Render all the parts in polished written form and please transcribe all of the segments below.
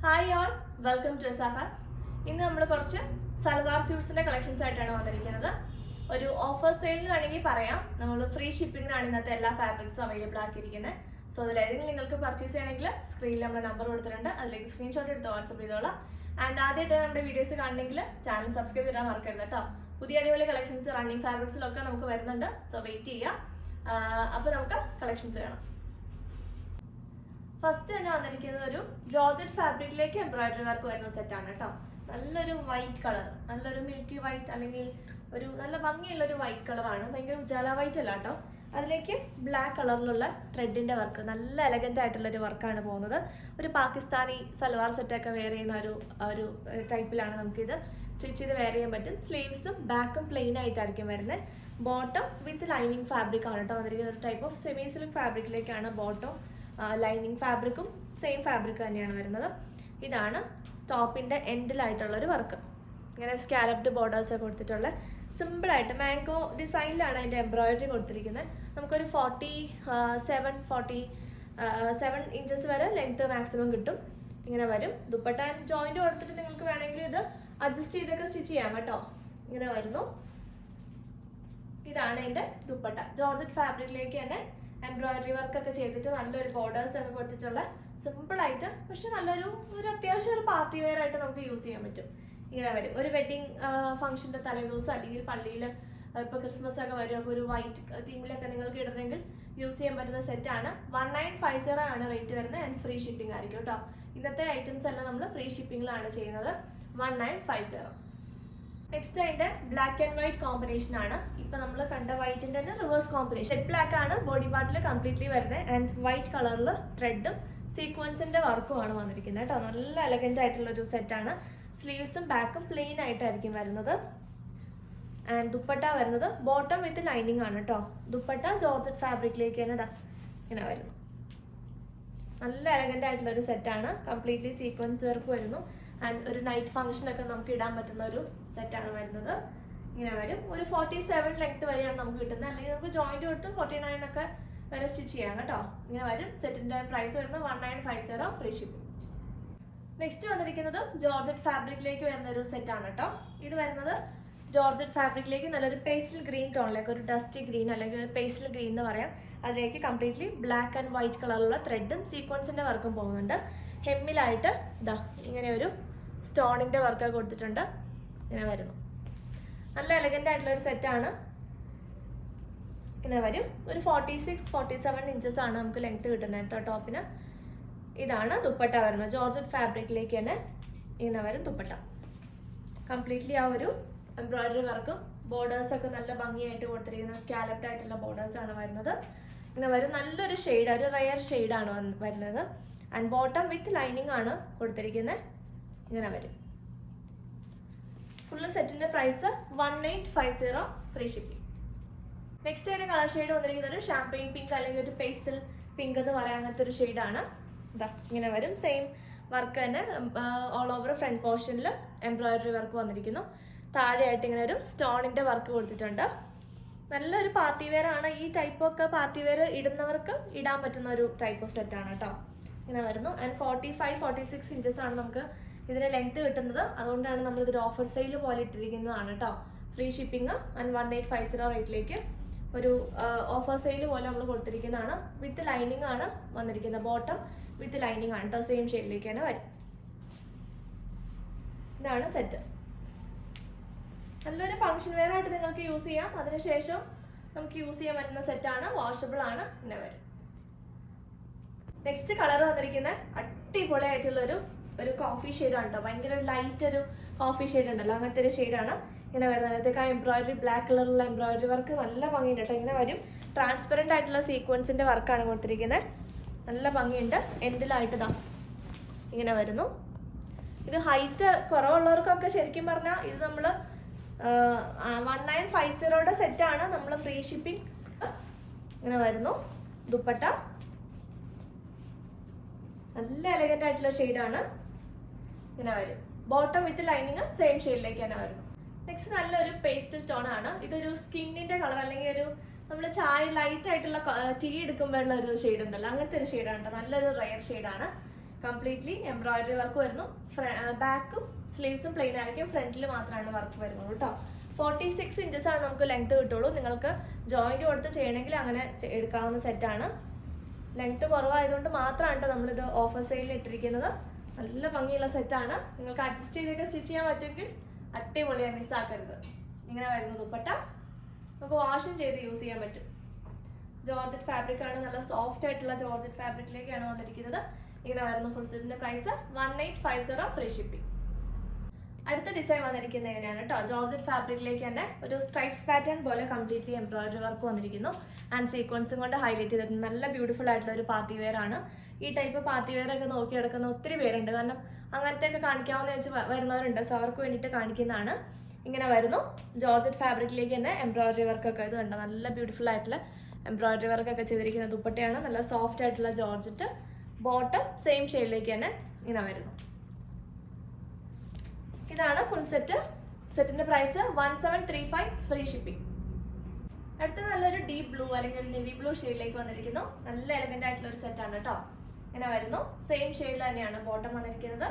Hi all, welcome to എസാഫാക്സ്. ഇന്ന് നമ്മൾ കുറച്ച് സൽവാർ സ്യൂട്ട്സിന്റെ കളക്ഷൻസ് ആയിട്ടാണ് വന്നിരിക്കുന്നത്. ഒരു ഓഫർ സെയിലിന് വേണമെങ്കിൽ പറയാം. നമ്മൾ ഫ്രീ ഷിപ്പിംഗിനാണ് ഇന്നത്തെ എല്ലാ ഫാബ്രിക്സും അവൈലബിൾ ആക്കിയിരിക്കുന്നത്. സോ അതിലേതെങ്കിലും നിങ്ങൾക്ക് പർച്ചേസ് ചെയ്യണമെങ്കിൽ സ്ക്രീനിൽ നമ്മുടെ നമ്പർ കൊടുത്തിട്ടുണ്ട്, അതിലേക്ക് സ്ക്രീൻഷോട്ട് എടുത്ത് വാട്സപ്പ് ചെയ്തോളാം. ആൻഡ് ആദ്യമായിട്ട് നമ്മുടെ വീഡിയോസ് കാണണമെങ്കിൽ ചാനൽ സബ്സ്ക്രൈബ് ചെയ്യാൻ മറക്കരുത് കേട്ടോ. പുതിയ അടിപൊളി കളക്ഷൻസ് റണ്ണിങ് ഫാബ്രിക്സിലൊക്കെ നമുക്ക് വരുന്നുണ്ട്. സോ വെയിറ്റ് ചെയ്യാം. അപ്പോൾ നമുക്ക് കളക്ഷൻസ് കാണാം. ഫസ്റ്റ് തന്നെ വന്നിരിക്കുന്നത് ഒരു ജോർജറ്റ് ഫാബ്രിക്കിലേക്ക് എംബ്രോയിഡറി വർക്ക് വരുന്ന സെറ്റാണ് കേട്ടോ. നല്ലൊരു വൈറ്റ് കളർ, നല്ലൊരു മിൽക്കി വൈറ്റ് അല്ലെങ്കിൽ ഒരു നല്ല ഭംഗിയുള്ളൊരു വൈറ്റ് കളറാണ്. ഭയങ്കര ഉജാല വൈറ്റ് അല്ല കേട്ടോ. അതിലേക്ക് ബ്ലാക്ക് കളറിലുള്ള ത്രെഡിന്റെ വർക്ക്, നല്ല എലഗന്റ് ആയിട്ടുള്ളൊരു വർക്കാണ് പോകുന്നത്. ഒരു പാകിസ്ഥാനി സൽവാർ സെറ്റൊക്കെ വെയർ ചെയ്യുന്ന ഒരു ടൈപ്പിലാണ് നമുക്കിത് സ്റ്റിച്ച് ചെയ്ത് വെയർ ചെയ്യാൻ പറ്റും. സ്ലീവ്സും ബാക്കും പ്ലെയിൻ ആയിട്ടായിരിക്കും വരുന്നത്. ബോട്ടം വിത്ത് ലൈനിങ് ഫാബ്രിക് ആണ് കേട്ടോ വന്നിരിക്കുന്ന. ഒരു ടൈപ്പ് ഓഫ് സെമി സിൽക്ക് ഫാബ്രിക്കിലേക്കാണ് ബോട്ടം. ലൈനിങ് ഫാബ്രിക്കും സെയിം ഫാബ്രിക് തന്നെയാണ് വരുന്നത്. ഇതാണ് ടോപ്പിന്റെ എൻഡിലായിട്ടുള്ള ഒരു വർക്ക്. ഇങ്ങനെ സ്കാലപ്ഡ് ബോർഡേഴ്സ് ഒക്കെ കൊടുത്തിട്ടുള്ള സിമ്പിളായിട്ട് മാംഗോ ഡിസൈനിലാണ് അതിൻ്റെ എംബ്രോയിഡറി കൊടുത്തിരിക്കുന്നത്. നമുക്കൊരു 47 ഇഞ്ചസ് വരെ ലെങ്ത് മാക്സിമം കിട്ടും. ഇങ്ങനെ വരും. ദുപ്പട്ട ആൻഡ് ജോയിന്റ് കൊടുത്തിട്ട് നിങ്ങൾക്ക് വേണമെങ്കിൽ ഇത് അഡ്ജസ്റ്റ് ചെയ്തൊക്കെ സ്റ്റിച്ച് ചെയ്യാം കേട്ടോ. ഇങ്ങനെ വരുന്നു. ഇതാണ് അതിൻ്റെ ദുപ്പട്ട. ജോർജറ്റ് ഫാബ്രിക്കിലേക്ക് തന്നെ എംബ്രോയിഡറി വർക്ക് ഒക്കെ ചെയ്തിട്ട് നല്ലൊരു ബോർഡേഴ്സ് ഒക്കെ കൊടുത്തിട്ടുള്ള സിമ്പിൾ ആയിട്ട്, പക്ഷെ നല്ലൊരു അത്യാവശ്യം ഒരു പാർട്ടി വെയർ ആയിട്ട് നമുക്ക് യൂസ് ചെയ്യാൻ പറ്റും. ഇങ്ങനെ വരും. ഒരു വെഡിങ് ഫംഗ്ഷന്റെ തലേദിവസം അല്ലെങ്കിൽ പള്ളിയിൽ ഇപ്പൊ ക്രിസ്മസ് ഒക്കെ വരും. അപ്പോൾ ഒരു വൈറ്റ് തീമിലൊക്കെ നിങ്ങൾക്ക് ഇടണമെങ്കിൽ യൂസ് ചെയ്യാൻ പറ്റുന്ന സെറ്റാണ്. 1950 ആണ് റേറ്റ് വരുന്നത്. ആൻഡ് ഫ്രീ ഷിപ്പിംഗ് ആയിരിക്കും കേട്ടോ. ഇന്നത്തെ ഐറ്റംസ് എല്ലാം നമ്മൾ ഫ്രീ ഷിപ്പിംഗിലാണ് ചെയ്യുന്നത്. 1950. നെക്സ്റ്റ് അതിന്റെ ബ്ലാക്ക് ആൻഡ് വൈറ്റ് കോമ്പിനേഷൻ ആണ്. ഇപ്പൊ നമ്മൾ കണ്ട വൈറ്റിന്റെ തന്നെ റിവേഴ്സ് കോമ്പിനേഷൻ. ജെറ്റ് ബ്ലാക്ക് ആണ് ബോഡി പാർട്ടിൽ കംപ്ലീറ്റ്ലി വരുന്നത്. ആൻഡ് വൈറ്റ് കളറിൽ ത്രെഡും സീക്വൻസിന്റെ വർക്കും ആണ് വന്നിരിക്കുന്നത് കേട്ടോ. നല്ല എലഗന്റ് ആയിട്ടുള്ള ഒരു സെറ്റാണ്. സ്ലീവ്സും ബാക്കും പ്ലെയിൻ ആയിട്ടായിരിക്കും വരുന്നത്. ആൻഡ് ദുപ്പട്ട വരുന്നത് ബോട്ടം വിത്ത് ലൈനിങ് ആണ് കേട്ടോ. ദുപ്പട്ട ജോർജറ്റ് ഫാബ്രിക്കിലേക്ക് തന്നെ ഇങ്ങനെ വരുന്നു. നല്ല എലഗന്റ് ആയിട്ടുള്ള ഒരു സെറ്റാണ്. കംപ്ലീറ്റ്ലി സീക്വൻസ് വർക്ക് വരുന്നു. ആൻഡ് ഒരു നൈറ്റ് ഫംഗ്ഷൻ ഒക്കെ നമുക്ക് ഇടാൻ പറ്റുന്ന ഒരു സെറ്റാണ് വരുന്നത്. ഇങ്ങനെ വരും. ഒരു 47 ലെങ്ത് വരെയാണ് നമുക്ക് കിട്ടുന്നത്. അല്ലെങ്കിൽ നമുക്ക് ജോയിന്റ് കൊടുത്ത് 49 ഒക്കെ വരെ സ്റ്റിച്ച് ചെയ്യാം കേട്ടോ. ഇങ്ങനെ വരും. സെറ്റിന്റെ പ്രൈസ് വരുന്നത് 1950 ഫ്രീ ഷിപ്പിംഗ്. നെക്സ്റ്റ് വന്നിരിക്കുന്നത് ജോർജറ്റ് ഫാബ്രിക്കിലേക്ക് വരുന്ന ഒരു സെറ്റാണ് കേട്ടോ. ഇത് വരുന്നത് ജോർജറ്റ് ഫാബ്രിക്കിലേക്ക് നല്ലൊരു പേസ്റ്റൽ ഗ്രീൻ ടോണിലേക്ക്, ഒരു ഡസ്റ്റി ഗ്രീൻ അല്ലെങ്കിൽ പേസ്റ്റൽ ഗ്രീൻ എന്ന് പറയാം. അതിലേക്ക് കംപ്ലീറ്റ്ലി ബ്ലാക്ക് ആൻഡ് വൈറ്റ് കളറുള്ള ത്രെഡും സീക്വൻസിന്റെ വർക്കും പോകുന്നുണ്ട്. ഹെമ്മിലായിട്ട് ഇതാ ഇങ്ങനെ ഒരു സ്റ്റോണിന്റെ വർക്ക് കൊടുത്തിട്ടുണ്ട്. ഇങ്ങനെ വരുന്നു. നല്ല എലഗന്റ് ആയിട്ടുള്ള ഒരു സെറ്റാണ്. ഇങ്ങനെ വരും. ഒരു 46-47 ഇഞ്ചസ് ആണ് നമുക്ക് ലെങ്ത് കിട്ടുന്നത് കേട്ടോ ടോപ്പിന്. ഇതാണ് ദുപ്പട്ട വരുന്നത്. ജോർജറ്റ് ഫാബ്രിക്കിലേക്ക് തന്നെ ഇങ്ങനെ വരും ദുപ്പട്ട. കംപ്ലീറ്റ്ലി ആ ഒരു എംബ്രോയിഡറി വർക്കും ബോർഡേഴ്സ് ഒക്കെ നല്ല ഭംഗിയായിട്ട് കൊടുത്തിരിക്കുന്ന സ്കാലപ്ഡ് ആയിട്ടുള്ള ബോർഡേഴ്സ് ആണ് വരുന്നത്. ഇങ്ങനെ വരും. നല്ലൊരു ഷെയ്ഡ്, ഒരു റയർ ഷെയ്ഡാണ് വരുന്നത്. ആൻഡ് ബോട്ടം വിത്ത് ലൈനിങ് ആണ് കൊടുത്തിരിക്കുന്നത്. ഇങ്ങനെ വരും. ഫുള്ള് സെറ്റിന്റെ പ്രൈസ് 1850 ഫ്രീ ഷിപ്പിംഗ്. നെക്സ്റ്റ് അതിന്റെ കളർ ഷെയ്ഡ് വന്നിരിക്കുന്നത് ഷാമ്പെയിൻ പിങ്ക് അല്ലെങ്കിൽ ഒരു പേസ്റ്റൽ പിങ്ക് എന്ന് പറയാൻ അങ്ങനത്തെ ഒരു ഷെയ്ഡാണ്. ഇതാ ഇങ്ങനെ വരും. സെയിം വർക്ക് തന്നെ ഓൾ ഓവർ ഫ്രണ്ട് പോർഷനിൽ എംബ്രോയിഡറി വർക്ക് വന്നിരിക്കുന്നു. താഴെയായിട്ട് ഇങ്ങനെ ഒരു സ്റ്റോണിന്റെ വർക്ക് കൊടുത്തിട്ടുണ്ട്. നല്ലൊരു പാർട്ടി വെയർ ആണ്. ഈ ടൈപ്പ് ഒക്കെ പാർട്ടി വെയർ ഇടുന്നവർക്ക് ഇടാൻ പറ്റുന്ന ഒരു ടൈപ്പ് ഓഫ് സെറ്റാണ് കേട്ടോ. ഇങ്ങനെ വരുന്നു. ആൻഡ് 45-46 ഇഞ്ചസ് ആണ് നമുക്ക് ഇതിന്റെ ലെങ്ത് കിട്ടുന്നത്. അതുകൊണ്ടാണ് നമ്മൾ ഇതൊരു ഓഫർ സെയിൽ പോലെ ഇട്ടിരിക്കുന്നതാണ് കേട്ടോ. ഫ്രീ ഷിപ്പിംഗ് ആൻഡ് 1850 റേറ്റിലേക്ക് ഒരു ഓഫർ സെയിൽ പോലെ നമ്മൾ കൊടുത്തിരിക്കുന്നതാണ്. വിത്ത് ലൈനിങ് ആണ് വന്നിരിക്കുന്നത്. ബോട്ടം വിത്ത് ലൈനിങ് ആണ് കേട്ടോ. സെയിം ഷെയ്ഡിലേക്ക് തന്നെ വരും. ഇതാണ് സെറ്റ്. നല്ലൊരു ഫംഗ്ഷൻ വെയർ ആയിട്ട് നിങ്ങൾക്ക് യൂസ് ചെയ്യാം. അതിനുശേഷം നമുക്ക് യൂസ് ചെയ്യാൻ പറ്റുന്ന സെറ്റാണ്. വാഷബിൾ ആണ്. ഇങ്ങനെ വരും. നെക്സ്റ്റ് കളർ വന്നിരിക്കുന്ന അടിപൊളി ആയിട്ടുള്ള ഒരു കോഫി ഷെയ്ഡാണ് കേട്ടോ. ഭയങ്കര ലൈറ്റ് ഒരു കോഫി ഷെയ്ഡ് ഉണ്ടല്ലോ, അങ്ങനത്തെ ഒരു ഷെയ്ഡാണ് ഇങ്ങനെ വരുന്നത്. അതിനകത്തേക്ക് ആ എംബ്രോയിഡറി ബ്ലാക്ക് കളറിലുള്ള എംബ്രോയിഡറി വർക്ക് നല്ല ഭംഗിയുണ്ട് കേട്ടോ. ഇങ്ങനെ വരും. ട്രാൻസ്പെറന്റ് ആയിട്ടുള്ള സീക്വൻസിന്റെ വർക്കാണ് കൊടുത്തിരിക്കുന്നത്. നല്ല ഭംഗിയുണ്ട്. എൻഡിലായിട്ട് ഇതാ ഇങ്ങനെ വരുന്നു. ഇത് ഹൈറ്റ് കുറവുള്ളവർക്കൊക്കെ ശരിക്കും പറഞ്ഞാൽ ഇത് നമ്മൾ 1950 സെറ്റാണ്. നമ്മൾ ഫ്രീ ഷിപ്പിംഗ്. ഇങ്ങനെ വരുന്നു. ദുപ്പട്ട നല്ല എലഗന്റ് ആയിട്ടുള്ള ഷെയ്ഡാണ്. ഇങ്ങനെ വരും. ബോട്ടം വിത്ത് ലൈനിങ് സെയിം ഷെയ്ഡിലേക്ക് തന്നെ വരുന്നു. നെക്സ്റ്റ് നല്ലൊരു പേസ്റ്റൽ ടോൺ ആണ്. ഇതൊരു സ്കിന്നിന്റെ കളർ അല്ലെങ്കിൽ ഒരു നമ്മൾ ചായ ലൈറ്റ് ആയിട്ടുള്ള ടീ എടുക്കുമ്പോഴുള്ള ഒരു ഷെയ്ഡ് ഉണ്ടല്ലോ, അങ്ങനത്തെ ഒരു ഷെയ്ഡാണ്. നല്ലൊരു റയർ ഷെയ്ഡാണ്. കംപ്ലീറ്റ്ലി എംബ്രോയിഡറി വർക്ക് വരുന്നു. ബാക്കും സ്ലീവ്സും പ്ലെയിൻ ആയിരിക്കും, ഫ്രണ്ടിൽ മാത്രമാണ് വർക്ക് വരുന്നത് കേട്ടോ. 46 ഇഞ്ചസ് ആണ് നമുക്ക് ലെങ്ത് കിട്ടുള്ളൂ. നിങ്ങൾക്ക് ജോയിന്റ് കൊടുത്ത് ചെയ്യണമെങ്കിൽ അങ്ങനെ എടുക്കാവുന്ന സെറ്റാണ്. ലെങ്ത് കുറവായതുകൊണ്ട് മാത്രമാണ് നമ്മളിത് ഓഫർ സെയിലിൽ ഇട്ടിരിക്കുന്നത്. നല്ല ഭംഗിയുള്ള സെറ്റാണ്. നിങ്ങൾക്ക് അഡ്ജസ്റ്റ് ചെയ്തൊക്കെ സ്റ്റിച്ച് ചെയ്യാൻ പറ്റുമെങ്കിൽ അടിപൊളിയാണ്, മിസ്സാക്കരുത്. ഇങ്ങനെ വരുന്ന ദുപ്പട്ട നമുക്ക് വാഷും ചെയ്ത് യൂസ് ചെയ്യാൻ പറ്റും. ജോർജറ്റ് ഫാബ്രിക് ആണ്, നല്ല സോഫ്റ്റ് ആയിട്ടുള്ള ജോർജറ്റ് ഫാബ്രിക്കിലേക്കാണ് വന്നിരിക്കുന്നത്. ഇങ്ങനെ വരുന്ന ഫുൾ സെറ്റിന്റെ പ്രൈസ് 1850 ഫ്രീ ഷിപ്പിംഗ്. അടുത്ത ഡിസൈൻ വന്നിരിക്കുന്നത് എങ്ങനെയാണ് കേട്ടോ, ജോർജറ്റ് ഫാബ്രിക്കിലേക്ക് തന്നെ ഒരു സ്ട്രൈപ്സ് പാറ്റേൺ പോലെ കംപ്ലീറ്റ്ലി എംബ്രോയിഡറി വർക്ക് വന്നിരിക്കുന്നു. ആൻഡ് സീക്വൻസും കൊണ്ട് ഹൈലൈറ്റ് ചെയ്തിട്ടുണ്ട്. നല്ല ബ്യൂട്ടിഫുൾ ആയിട്ടുള്ള ഒരു പാർട്ടി വെയർ ആണ്. ഈ ടൈപ്പ് പാർട്ടി വെയർ ഒക്കെ നോക്കി എടുക്കുന്ന ഒത്തിരി പേരുണ്ട്. കാരണം അങ്ങനത്തെ ഒക്കെ കാണിക്കാവുന്ന വെച്ച് വരുന്നവരുണ്ട്. സോ അവർക്ക് വേണ്ടിയിട്ട് കാണിക്കുന്നതാണ്. ഇങ്ങനെ വരുന്നു ജോർജറ്റ് ഫാബ്രിക്കിലേക്ക് തന്നെ എംബ്രോയിഡറി വർക്കൊക്കെ. ഇത് കണ്ടോ, നല്ല ബ്യൂട്ടിഫുൾ ആയിട്ടുള്ള എംബ്രോയിഡറി വർക്കൊക്കെ ചെയ്തിരിക്കുന്ന ദുപ്പട്ടയാണ്. നല്ല സോഫ്റ്റ് ആയിട്ടുള്ള ജോർജറ്റ്. ബോട്ടം സെയിം ഷെയ്ഡിലേക്ക് തന്നെ ഇങ്ങനെ വരുന്നു. ഇതാണ് ഫുൾ സെറ്റ്. സെറ്റിന്റെ പ്രൈസ് 1735 ഫ്രീ ഷിപ്പിംഗ്. അടുത്ത നല്ലൊരു ഡീപ് ബ്ലൂ അല്ലെങ്കിൽ നേവി ബ്ലൂ ഷെയ്ഡിലേക്ക് വന്നിരിക്കുന്നു. നല്ല എലഗന്റ് ആയിട്ടുള്ള ഒരു സെറ്റ് ആണ് കേട്ടോ. ഇങ്ങനെ വരുന്നു. സെയിം ഷെയ്ഡിൽ തന്നെയാണ് ബോട്ടം വന്നിരിക്കുന്നത്.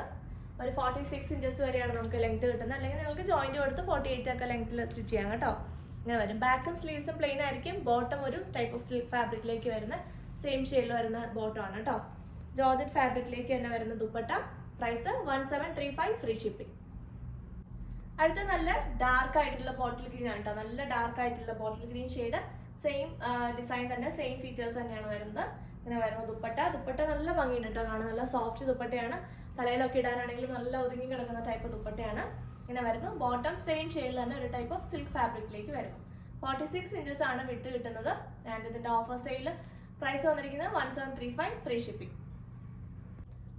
ഒരു 46 ഇഞ്ചസ് വരെയാണ് നമുക്ക് ലെങ്ത് കിട്ടുന്നത്. അല്ലെങ്കിൽ നിങ്ങൾക്ക് ജോയിന്റ് കൊടുത്ത് 48 ഒക്കെ ലെങ്ത്തിൽ സ്റ്റിച്ച് ചെയ്യാം കേട്ടോ. ഇങ്ങനെ വരും. ബാക്കും സ്ലീവ്സും പ്ലെയിൻ ആയിരിക്കും. ബോട്ടം ഒരു ടൈപ്പ് ഓഫ് സിൽക്ക് ഫാബ്രിക്കിലേക്ക് വരുന്ന സെയിം ഷെയ്ഡിൽ വരുന്ന ബോട്ടം ആണ് കേട്ടോ. ജോർജറ്റ് ഫാബ്രിക്കിലേക്ക് തന്നെ വരുന്ന ദുപ്പട്ട. Price 1735 free shipping. അടുത്ത നല്ല ഡാർക്ക് ആയിട്ടുള്ള ബോട്ടിൽ ഗ്രീൻ ആണ് കേട്ടോ. നല്ല ഡാർക്ക് ആയിട്ടുള്ള bottle green shade. Same design തന്നെ, സെയിം ഫീച്ചേഴ്സ് തന്നെയാണ് വരുന്നത്. ഇങ്ങനെ വരുന്ന ദുപ്പട്ട. ദുപ്പട്ട നല്ല ഭംഗിയുണ്ട് കേട്ടോ കാണാൻ. നല്ല സോഫ്റ്റ് ദുപ്പട്ടയാണ്. തലയിലൊക്കെ ഇടാനാണെങ്കിലും നല്ല ഒതുങ്ങി കിടക്കുന്ന ടൈപ്പ് ദുപ്പട്ടയാണ്. ഇങ്ങനെ വരുന്നു. ബോട്ടം സെയിം ഷെയ്ഡിൽ തന്നെ ഒരു ടൈപ്പ് ഓഫ് സിൽക്ക് ഫാബ്രിക്കിലേക്ക് വരുന്നു. 46 ഇഞ്ചസ് ആണ് വിട്ട് കിട്ടുന്നത്. ആൻഡ് ഇതിന്റെ ഓഫർ സെയിൽ പ്രൈസ് വന്നിരിക്കുന്നത് 1735 ഫ്രീ ഷിപ്പിംഗ്.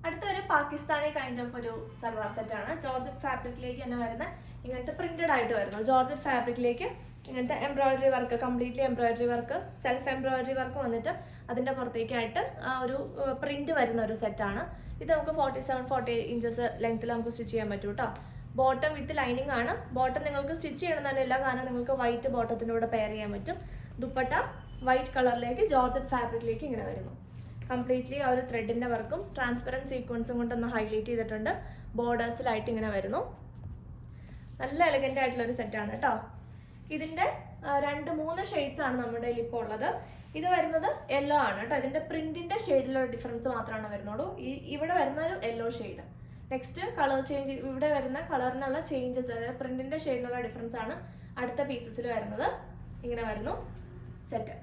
അടുത്ത ഒരു പാകിസ്ഥാനി കൈൻഡ് ഓഫ് ഒരു സൽവാർ സെറ്റ് ആണ്. ജോർജറ്റ് ഫാബ്രിക്കിലേക്ക് തന്നെ വരുന്ന ഇങ്ങനത്തെ പ്രിന്റഡ് ആയിട്ട് വരുന്നു. ജോർജറ്റ് ഫാബ്രിക്കിലേക്ക് ഇങ്ങനത്തെ embroidery work, completely embroidery work, self embroidery work വന്നിട്ട് അതിന്റെ പുറത്തേക്കായിട്ട് ആ ഒരു പ്രിന്റ് വരുന്ന ഒരു സെറ്റാണ്. ഇത് നമുക്ക് 47-48 ഇഞ്ചസ് ലെങ്ത്തിൽ നമുക്ക് സ്റ്റിച്ച് ചെയ്യാൻ പറ്റും കേട്ടോ. ബോട്ടം വിത്ത് ലൈനിങ് ആണ്. ബോട്ടം നിങ്ങൾക്ക് സ്റ്റിച്ച് ചെയ്യണമെന്നല്ല, കാരണം നിങ്ങൾക്ക് വൈറ്റ് ബോട്ടത്തിൻ്റെ കൂടെ പെയർ ചെയ്യാൻ പറ്റും. ദുപ്പട്ട വൈറ്റ് കളറിലേക്ക് ജോർജറ്റ് ഫാബ്രിക്കിലേക്ക് ഇങ്ങനെ വരുന്നു. കംപ്ലീറ്റ്ലി ആ ഒരു ത്രെഡിന്റെ വർക്കും ട്രാൻസ്പെറൻറ്റ് സീക്വൻസും കൊണ്ടൊന്ന് ഹൈലൈറ്റ് ചെയ്തിട്ടുണ്ട്. ബോർഡേഴ്സിലായിട്ട് ഇങ്ങനെ വരുന്നു. നല്ല എലഗന്റ് ആയിട്ടുള്ള ഒരു സെറ്റാണ് കേട്ടോ. ഇതിന്റെ 2-3 ഷെയ്ഡ്സ് ആണ് നമ്മുടെ ഇപ്പോൾ ഉള്ളത്. ഇത് വരുന്നത് യെല്ലോ ആണ് കേട്ടോ. ഇതിന്റെ പ്രിന്റിന്റെ ഷെയ്ഡിലുള്ള ഡിഫറൻസ് മാത്രമാണ് വരുന്നുള്ളൂ. ഇവിടെ വരുന്ന ഒരു yellow shade. Next colour change, ഇവിടെ വരുന്ന കളറിനുള്ള ചേഞ്ചസ്, അതായത് പ്രിന്റിന്റെ ഷെയ്ഡിലുള്ള ഡിഫറൻസ് ആണ് അടുത്ത പീസസിൽ വരുന്നത്. ഇങ്ങനെ വരുന്നു സെറ്റ്.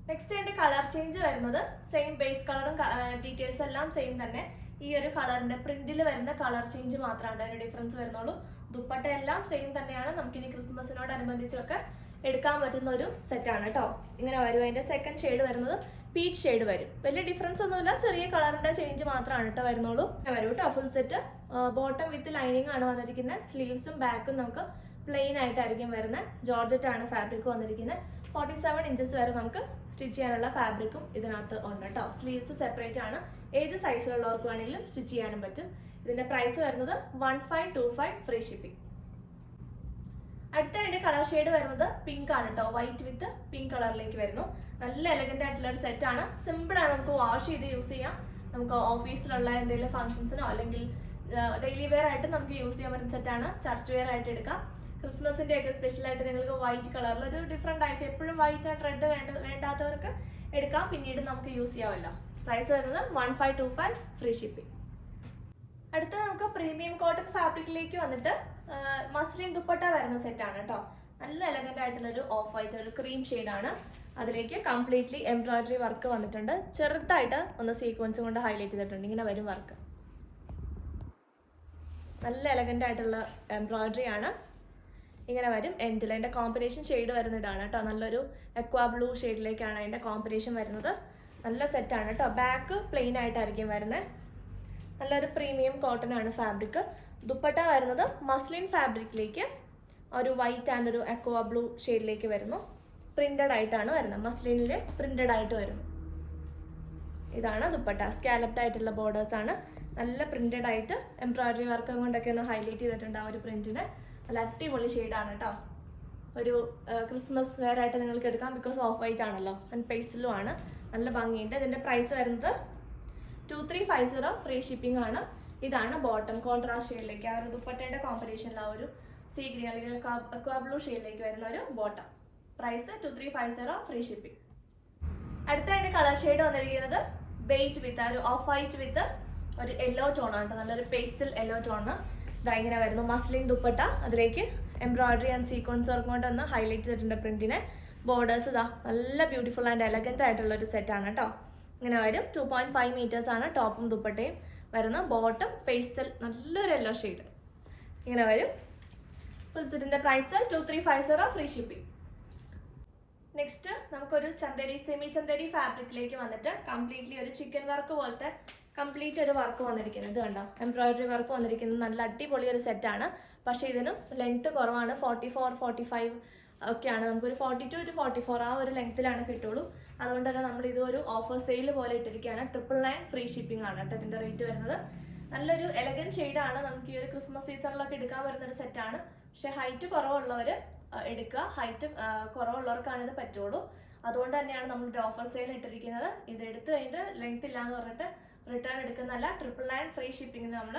നെക്സ്റ്റ് അതിന്റെ കളർ ചേഞ്ച് വരുന്നത് സെയിം ബേസ് കളറും ഡീറ്റെയിൽസ് എല്ലാം സെയിം തന്നെ. ഈ ഒരു കളറിന്റെ പ്രിന്റിൽ വരുന്ന കളർ ചേഞ്ച് മാത്രമാണ് അതിന്റെ ഡിഫറൻസ് വരുന്നുള്ളൂ. ദുപ്പട്ട എല്ലാം സെയിം തന്നെയാണ്. നമുക്കിനി ക്രിസ്മസിനോടനുബന്ധിച്ചൊക്കെ എടുക്കാൻ പറ്റുന്ന ഒരു സെറ്റാണ് കേട്ടോ. ഇങ്ങനെ വരും. അതിന്റെ സെക്കൻഡ് ഷെയ്ഡ് വരുന്നത് പീച്ച് ഷെയ്ഡ് വരും. വലിയ ഡിഫറൻസ് ഒന്നുമില്ല, ചെറിയ കളറിന്റെ ചേഞ്ച് മാത്രമാണ് കേട്ടോ വരുന്നുള്ളൂ. വരും കേട്ടോ full set. Bottom with lining ആണ് വന്നിരിക്കുന്നത്. സ്ലീവ്സും ബാക്കും നമുക്ക് പ്ലെയിൻ ആയിട്ടായിരിക്കും വരുന്നത്. ജോർജറ്റ് ആണ് ഫാബ്രിക് വന്നിരിക്കുന്നത്. 47 ഇഞ്ചസ് വരെ നമുക്ക് സ്റ്റിച്ച് ചെയ്യാനുള്ള ഫാബ്രിക്കും ഇതിനകത്ത് ഉണ്ട് കേട്ടോ. സ്ലീവ്സ് സെപ്പറേറ്റ് ആണ്. ഏത് സൈസിലുള്ളവർക്ക് വേണമെങ്കിലും സ്റ്റിച്ച് ചെയ്യാനും പറ്റും. ഇതിന്റെ പ്രൈസ് വരുന്നത് 1525 ഫ്രീ ഷിപ്പിംഗ്. അടുത്ത അതിന്റെ കളർ ഷെയ്ഡ് വരുന്നത് പിങ്ക് ആണ് കേട്ടോ. വൈറ്റ് വിത്ത് പിങ്ക് കളറിലേക്ക് വരുന്നു. നല്ല എലഗന്റ് ആയിട്ടുള്ള ഒരു സെറ്റ് ആണ്. സിമ്പിൾ ആണ്, നമുക്ക് വാഷ് ചെയ്ത് യൂസ് ചെയ്യാം. നമുക്ക് ഓഫീസിലുള്ള എന്തെങ്കിലും ഫംഗ്ഷൻസിനോ അല്ലെങ്കിൽ ഡെയിലി വെയർ ആയിട്ട് നമുക്ക് യൂസ് ചെയ്യാൻ പറ്റുന്ന സെറ്റാണ്. ചർച്ച് വെയർ ആയിട്ട് എടുക്കാം. ക്രിസ്മസിന്റെ ഒക്കെ സ്പെഷ്യൽ ആയിട്ട് നിങ്ങൾക്ക് വൈറ്റ് കളറിൽ ഒരു ഡിഫറെന്റ് ആയിട്ട് എപ്പോഴും വൈറ്റ് ആയിട്ട് റെഡ് വേണ്ടാത്തവർക്ക് എടുക്കാം. പിന്നീട് നമുക്ക് യൂസ് ചെയ്യാമല്ലോ. പ്രൈസ് വരുന്നത് 1525 ഫ്രീ ഷിപ്പിംഗ്. അടുത്ത നമുക്ക് പ്രീമിയം കോട്ടൺ ഫാബ്രിക്കിലേക്ക് വന്നിട്ട് മസ്ലിൻ ദുപ്പട്ട വരുന്ന സെറ്റാണ് കേട്ടോ. നല്ല എലഗന്റ് ആയിട്ടുള്ള ഒരു ഓഫ് വൈറ്റ്, ഒരു ക്രീം ഷെയ്ഡാണ്. അതിലേക്ക് കംപ്ലീറ്റ്ലി എംബ്രോയിഡറി വർക്ക് വന്നിട്ടുണ്ട്. ചെറുതായിട്ട് ഒന്ന് സീക്വൻസ് കൊണ്ട് ഹൈലൈറ്റ് ചെയ്തിട്ടുണ്ട്. ഇങ്ങനെ വരും വർക്ക്. നല്ല എലഗന്റ് ആയിട്ടുള്ള എംബ്രോയിഡറി ആണ്. ഇങ്ങനെ വരും എൻഡിൽ. അതിന്റെ കോമ്പിനേഷൻ ഷെയ്ഡ് വരുന്ന ഇതാണ് കേട്ടോ. നല്ലൊരു എക്വാ ബ്ലൂ ഷെയ്ഡിലേക്കാണ് അതിന്റെ കോമ്പിനേഷൻ വരുന്നത്. നല്ല സെറ്റാണ് കേട്ടോ. ബാക്ക് പ്ലെയിൻ ആയിട്ടായിരിക്കും വരുന്നത്. നല്ലൊരു പ്രീമിയം കോട്ടൺ ആണ് ഫാബ്രിക്. ദുപ്പട്ട വരുന്നത് മസ്ലിൻ ഫാബ്രിക്കിലേക്ക് ഒരു വൈറ്റ് ആൻഡ് ഒരു എക്വാ ബ്ലൂ ഷെയ്ഡിലേക്ക് വരുന്നു. പ്രിന്റഡ് ആയിട്ടാണ് വരുന്നത്. മസ്ലിനിൽ പ്രിന്റഡ് ആയിട്ട് വരുന്നു. ഇതാണ് ദുപ്പട്ട. സ്കാലപ്ഡ് ആയിട്ടുള്ള ബോർഡേഴ്സ് ആണ്. നല്ല പ്രിന്റഡ് ആയിട്ട് എംബ്രോയിഡറി വർക്ക് കൊണ്ടൊക്കെ ഒന്ന് ഹൈലൈറ്റ് ചെയ്തിട്ടുണ്ട് ആ ഒരു പ്രിന്റിന്. നല്ല അടിപൊളി ഷെയ്ഡാണ് കേട്ടോ. ഒരു ക്രിസ്മസ് വെയർ ആയിട്ട് നിങ്ങൾക്ക് എടുക്കാം. ബിക്കോസ് ഓഫ് വൈറ്റ് ആണല്ലോ ആൻഡ് പേസ്റ്റലും ആണ്. നല്ല ഭംഗിയുണ്ട്. ഇതിന്റെ പ്രൈസ് വരുന്നത് 2350 ഫ്രീ ഷിപ്പിംഗ് ആണ്. ഇതാണ് ബോട്ടം കോൺട്രാസ്റ്റ് ഷെയ്ഡിലേക്ക് ആ ഒരു ദുപ്പട്ടയുടെ കോമ്പിനേഷനിൽ ആ ഒരു സീ ഗ്രീൻ അല്ലെങ്കിൽ അക്വാ ബ്ലൂ ഷെയ്ഡിലേക്ക് വരുന്ന ഒരു ബോട്ടം. Price 2350 free shipping. അടുത്ത അതിന്റെ കളർ ഷെയ്ഡ് വന്നിരിക്കുന്നത് ബേജ് വിത്ത് ഒരു ഓഫ് വൈറ്റ് വിത്ത് ഒരു യെല്ലോ ടോൺ ആണ്. നല്ലൊരു പേസ്റ്റൽ യെല്ലോ ടോണ്. ഇതാ ഇങ്ങനെ വരുന്നു മസ്ലിൻ ദുപ്പട്ട. അതിലേക്ക് എംബ്രോയിഡറി ആൻഡ് സീക്വൻസ് വർക്ക് കൊണ്ടൊന്ന് ഹൈലൈറ്റ് ചെയ്തിട്ടുണ്ട് പ്രിന്റിനെ. ബോർഡേഴ്സ് ഇതാ നല്ല ബ്യൂട്ടിഫുൾ ആൻഡ് എലഗന്റ് ആയിട്ടുള്ള ഒരു സെറ്റാണ് കേട്ടോ. ഇങ്ങനെ വരും. 2.5 മീറ്റേഴ്സ് ആണ് ടോപ്പും ദുപ്പട്ടയും വരുന്ന. ബോട്ടം പേസ്റ്റൽ നല്ലൊരു യെല്ലോ ഷെയ്ഡ് ഇങ്ങനെ വരും. ഫുൾ സെറ്റിന്റെ പ്രൈസ് 2350 ഫ്രീ ഷിപ്പിംഗ്. നെക്സ്റ്റ് നമുക്കൊരു ചന്ദേരി സെമി ചന്ദേരി ഫാബ്രിക്കിലേക്ക് വന്നിട്ട് കംപ്ലീറ്റ്ലി ഒരു ചിക്കൻ വർക്ക് പോലത്തെ കംപ്ലീറ്റ് ഒരു വർക്ക് വന്നിരിക്കുന്നത് കണ്ടോ. എംബ്രോയിഡറി വർക്ക് വന്നിരിക്കുന്നത് നല്ല അടിപൊളി ഒരു സെറ്റാണ്. പക്ഷേ ഇതിനും ലെങ്ത് കുറവാണ്. 44, 45 ഒക്കെയാണ്. നമുക്കൊരു 42 to 44 ആ ഒരു ലെങ്ത്തിലാണ് കിട്ടുള്ളൂ. അതുകൊണ്ട് തന്നെ നമ്മൾ ഇതൊരു ഓഫർ സെയിൽ പോലെ ഇട്ടിരിക്കുകയാണ്. 999 ഫ്രീ ഷിപ്പിംഗ് ആണ് കേട്ടോ ഇതിൻ്റെ റേറ്റ് വരുന്നത്. നല്ലൊരു എലഗൻറ്റ് ഷെയ്ഡാണ്. നമുക്ക് ഈ ഒരു ക്രിസ്മസ് സീസണിലൊക്കെ എടുക്കാൻ പറ്റുന്ന ഒരു സെറ്റാണ്. പക്ഷേ ഹൈറ്റ് കുറവുള്ളവർ എടുക്കുക. ഹൈറ്റ് കുറവുള്ളവർക്കാണ് ഇത് പറ്റുള്ളൂ. അതുകൊണ്ട് തന്നെയാണ് നമ്മൾ ഓഫർ സെയിൽ ഇട്ടിരിക്കുന്നത്. ഇത് എടുത്തു കഴിഞ്ഞിട്ട് ലെങ്ത് ഇല്ല എന്ന് പറഞ്ഞിട്ട് റിട്ടേൺ എടുക്കുന്നതല്ല. 999 ഫ്രീ ഷിപ്പിംഗിന് നമ്മൾ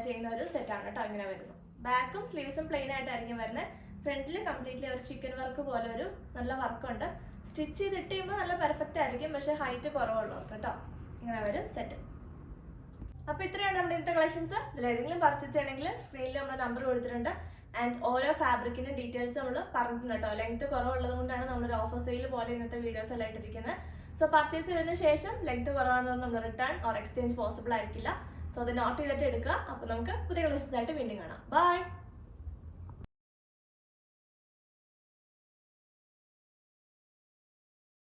ചെയ്യുന്ന ഒരു സെറ്റാണ് കേട്ടോ. ഇങ്ങനെ വരുന്നു. ബാക്കും സ്ലീവ്സും പ്ലെയിൻ ആയിട്ടായിരിക്കും വരുന്നത്. ഫ്രണ്ടിൽ കംപ്ലീറ്റ്ലി ഒരു ചിക്കൻ വർക്ക് പോലെ ഒരു നല്ല വർക്കുണ്ട്. സ്റ്റിച്ച് ചെയ്തിട്ട് കഴിയുമ്പോൾ നല്ല പെർഫെക്റ്റ് ആയിരിക്കും. പക്ഷേ ഹൈറ്റ് കുറവുള്ളവർക്ക് കേട്ടോ. ഇങ്ങനെ വരും സെറ്റ്. അപ്പോൾ ഇത്രയാണ് നമ്മുടെ ഇന്നത്തെ കളക്ഷൻസ്. ഇതിൽ ഏതെങ്കിലും പർച്ചേസ് ചെയ്യണമെങ്കിൽ സ്ക്രീനിൽ നമ്മുടെ നമ്പർ കൊടുത്തിട്ടുണ്ട്. ആൻഡ് ഓരോ ഫാബ്രിക്കിന്റെ ഡീറ്റെയിൽസ് നമ്മൾ പറഞ്ഞിട്ടുണ്ട് കേട്ടോ. ലെങ്ത് കുറവുള്ളത് കൊണ്ടാണ് നമ്മളൊരു ഓഫർ സെയിൽ പോലെ ഇന്നത്തെ വീഡിയോസ് എല്ലാം ഇട്ടിരിക്കുന്നത്. സോ പർച്ചേസ് ചെയ്തതിന് ശേഷം ലെങ്ത് കുറവാണെന്ന് നമ്മൾ റിട്ടേൺ ഓർ എക്സ്ചേഞ്ച് പോസിബിൾ ആയിരിക്കില്ല. സോ അത് നോട്ട് ചെയ്തിട്ട് എടുക്കുക. അപ്പോൾ നമുക്ക് പുതിയ കളക്ഷൻസ് ആയിട്ട് വീണ്ടും കാണാം. ബൈ.